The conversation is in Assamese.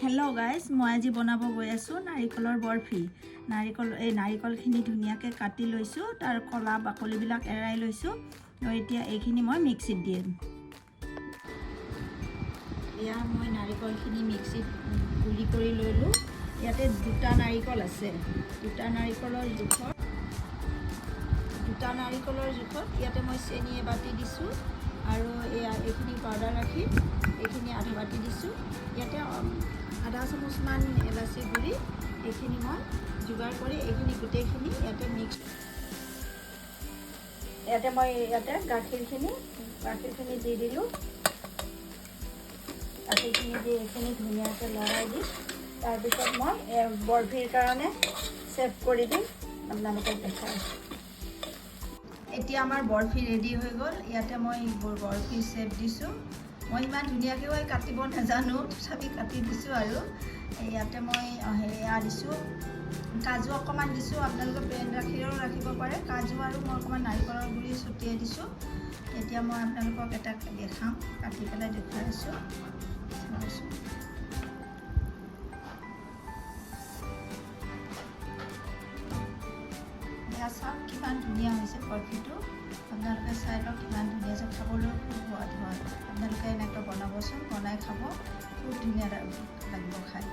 হেল্ল' গাইজ, মই আজি বনাব গৈ আছোঁ নাৰিকলৰ বৰফি। নাৰিকলখিনি ধুনীয়াকৈ কাটি লৈছোঁ, তাৰ কলা বাকলিবিলাক এৰাই লৈছোঁ। এতিয়া এইখিনি মই মিক্সিত দিম। এয়া মই নাৰিকলখিনি মিক্সিত গুড়ি কৰি ল'লোঁ। ইয়াতে দুটা নাৰিকল আছে। দুটা নাৰিকলৰ জোখত ইয়াতে মই চেনি এবাতি দিছোঁ আৰু এইখিনি পাউডাৰ ৰাখি এইখিনি আধা বাতি দিছোঁ। ইয়াতে আধা চামুচমান এলাচি গুড়ি এইখিনি মই যোগাৰ কৰি এইখিনি গোটেইখিনি ইয়াতে মিক্স। ইয়াতে গাখীৰখিনি দি দিলোঁ। গাখীৰখিনি দি এইখিনি ধুনীয়াকৈ লৰাই দিম। তাৰপিছত মই বৰফিৰ কাৰণে ছেভ কৰি দিম, আপোনালোকক দেখাই। এতিয়া আমাৰ বৰফি ৰেডি হৈ গ'ল। ইয়াতে মই বৰফি ছেভ দিছোঁ। মই ইমান ধুনীয়াকৈ কাটিব নাজানো, তথাপি কাটি দিছোঁ। আৰু ইয়াতে মই সেয়া দিছোঁ, কাজু অকণমান দিছোঁ। আপোনালোকে প্লেইন গাখীৰো ৰাখিব পাৰে। কাজু আৰু মই অকণমান নাৰিকলৰ গুড়ি ছটিয়াই দিছোঁ। এতিয়া মই আপোনালোকক এটা দেখাম, কাটি পেলাই দেখুৱাই আছোঁ। এয়া চাওক কিমান ধুনীয়া হৈছে বৰফিটো। আপোনালোকে চাই লওক কিমান ধুনীয়া হৈছে, খাবলৈ খুব সোৱাদ হয়। আপোনালোকে এনেকৈ বনাবচোন, বনাই খাব, খুব ধুনীয়া লাগিব খাই।